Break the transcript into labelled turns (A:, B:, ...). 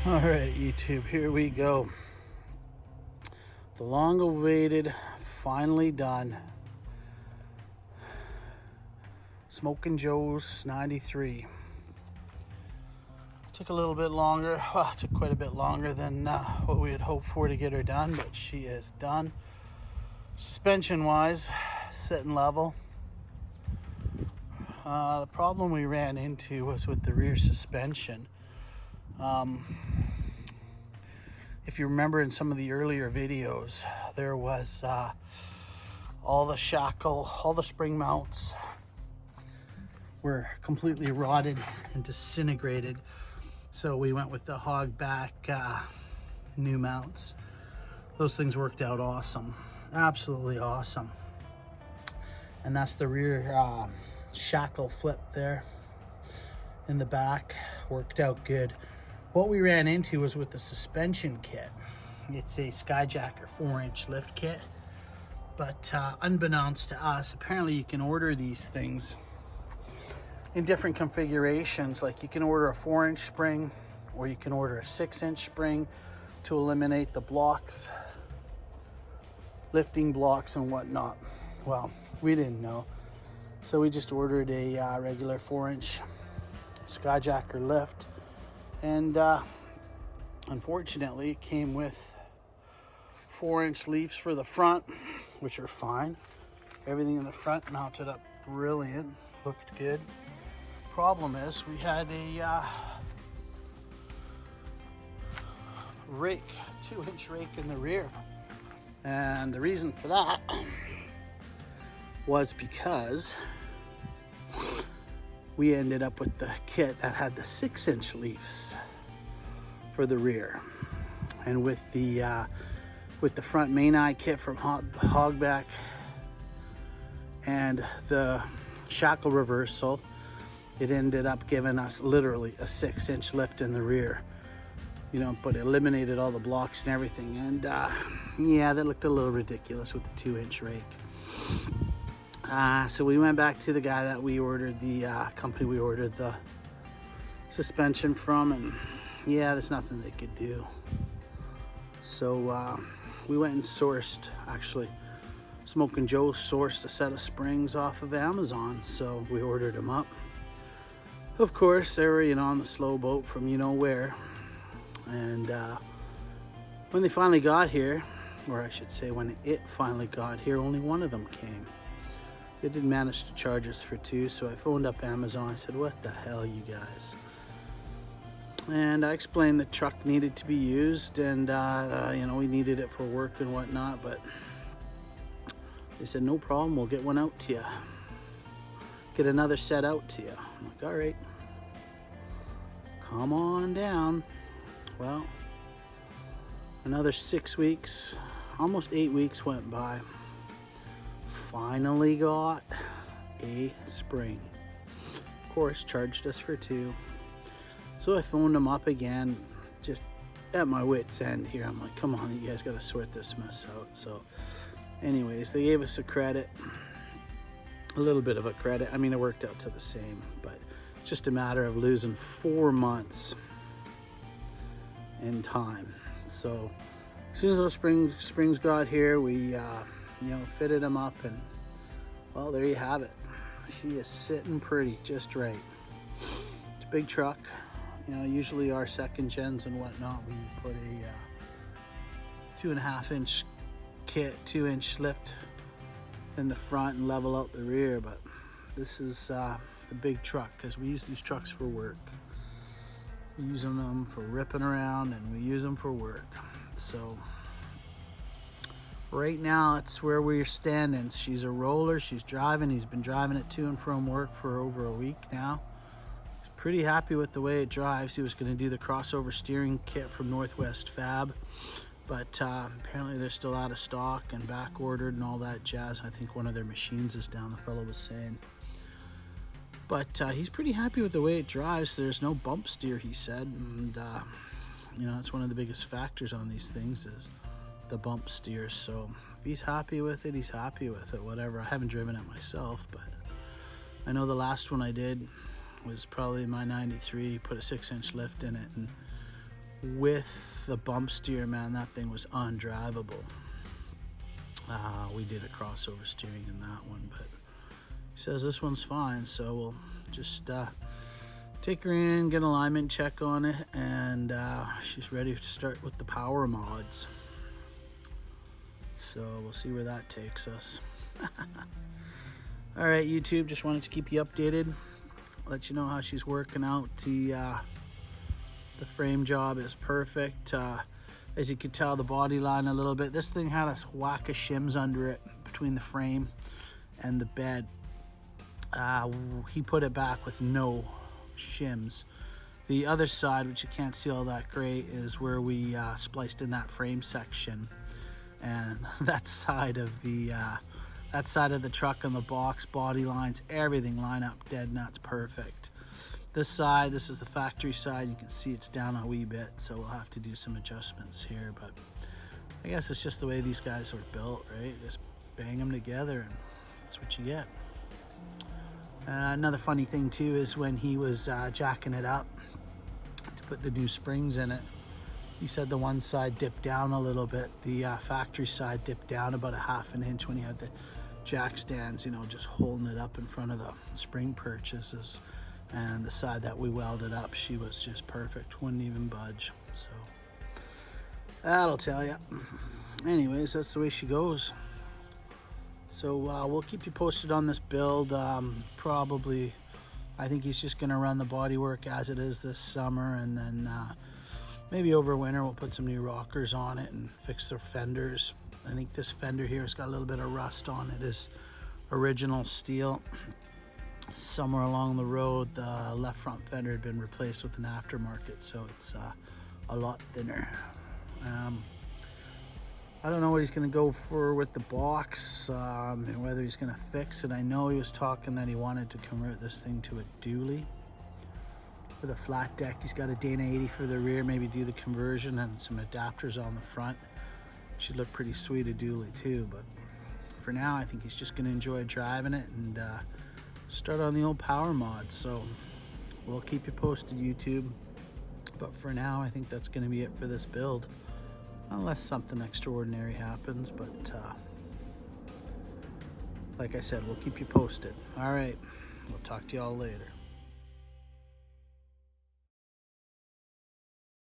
A: All right, YouTube, here we go. The long awaited, finally done. Smoking Joe's 93. Took a little bit longer. Well, it took quite a bit longer than what we had hoped for to get her done, but she is done. Suspension wise, sitting level. The problem we ran into was with the rear suspension. If you remember in some of the earlier videos, there was all the shackle, all the spring mounts were completely rotted and disintegrated. So we went with the hog back new mounts. Those things worked out awesome, absolutely awesome. And that's the rear shackle flip there in the back, worked out good. What we ran into was with the suspension kit. It's a Skyjacker 4-inch lift kit, but unbeknownst to us, apparently you can order these things in different configurations. Like you can order a 4-inch spring, or you can order a 6-inch spring to eliminate the blocks, lifting blocks and whatnot. Well, we didn't know, so we just ordered a regular 4-inch Skyjacker lift. And unfortunately, it came with 4-inch leaves for the front, which are fine. Everything in the front mounted up brilliant, looked good. Problem is, we had a rake, 2-inch rake in the rear. And the reason for that was because we ended up with the kit that had the 6-inch leaves for the rear, and with the front main eye kit from Hogback and the shackle reversal, it ended up giving us literally a 6-inch lift in the rear, you know, but it eliminated all the blocks and everything. And yeah, that looked a little ridiculous with the 2-inch rake. So we went back to the guy that we ordered, the company we ordered the suspension from, and yeah, there's nothing they could do. So we went and sourced, actually, Smoking Joe sourced a set of springs off of Amazon, so we ordered them up. Of course, they were, you know, on the slow boat from you know where. And when they finally got here, or I should say when it finally got here, only one of them came. They didn't manage to charge us for 2, so I phoned up Amazon. I said, what the hell, you guys? And I explained the truck needed to be used, and you know, we needed it for work and whatnot, but they said, no problem, we'll get one out to you. Get another set out to you. I'm like, all right, come on down. Well, another 6 weeks, almost 8 weeks went by. Finally got a spring. Of course, charged us for 2. So I phoned them up again, just at my wit's end here. I'm like, come on, you guys got to sort this mess out. So anyways, they gave us a credit, a little bit of a credit. I mean, it worked out to the same, but just a matter of losing 4 months in time. So as soon as those springs got here, we you know, fitted them up, and well, there you have it. She is sitting pretty, just right. It's a big truck. You know, usually our second gens and whatnot, we put a 2.5-inch kit, 2-inch lift in the front and level out the rear, but this is the big truck, because we use these trucks for work. We use them for ripping around, and we use them for work. So right now it's where we're standing. She's a roller, she's driving. He's been driving it to and from work for over a week now. He's pretty happy with the way it drives. He was going to do the crossover steering kit from Northwest Fab, but apparently they're still out of stock and back ordered and all that jazz. I think one of their machines is down, the fellow was saying. But he's pretty happy with the way it drives. There's no bump steer, he said, and you know, it's one of the biggest factors on these things is the bump steer. So if he's happy with it, he's happy with it, whatever. I haven't driven it myself, but I know the last one I did was probably my 93, put a 6-inch lift in it, and with the bump steer, man, that thing was undrivable. We did a crossover steering in that one, but he says this one's fine, so we'll just take her in, get an alignment check on it, and she's ready to start with the power mods. So we'll see where that takes us. All right, YouTube, just wanted to keep you updated, let you know how she's working out. The frame job is perfect. As you can tell, the body line a little bit. This thing had a whack of shims under it between the frame and the bed. He put it back with no shims. The other side, which you can't see all that great, is where we spliced in that frame section, and that side of the truck and the box, body lines, everything line up dead nuts perfect. This side, this is the factory side, you can see it's down a wee bit, so we'll have to do some adjustments here, but I guess it's just the way these guys are built, right? Just bang them together and that's what you get. Another funny thing too is when he was jacking it up to put the new springs in it, he said the one side dipped down a little bit. The factory side dipped down about a ½ an inch when he had the jack stands, you know, just holding it up in front of the spring purchases. And the side that we welded up, she was just perfect, wouldn't even budge. So that'll tell you. Anyways, that's the way she goes. So we'll keep you posted on this build. Probably, I think he's just gonna run the body work as it is this summer, and then maybe over winter we'll put some new rockers on it and fix the fenders. I think this fender here has got a little bit of rust on it. It's original steel. Somewhere along the road, the left front fender had been replaced with an aftermarket, so it's a lot thinner. I don't know what he's going to go for with the box, and whether he's going to fix it. I know he was talking that he wanted to convert this thing to a dually with a flat deck. He's got a Dana 80 for the rear, maybe do the conversion and some adapters on the front. Should look pretty sweet, a dually too, but for now I think he's just going to enjoy driving it and start on the old power mod. So we'll keep you posted, YouTube, but for now I think that's going to be it for this build, unless something extraordinary happens. But like I said, we'll keep you posted. All right, we'll talk to y'all later.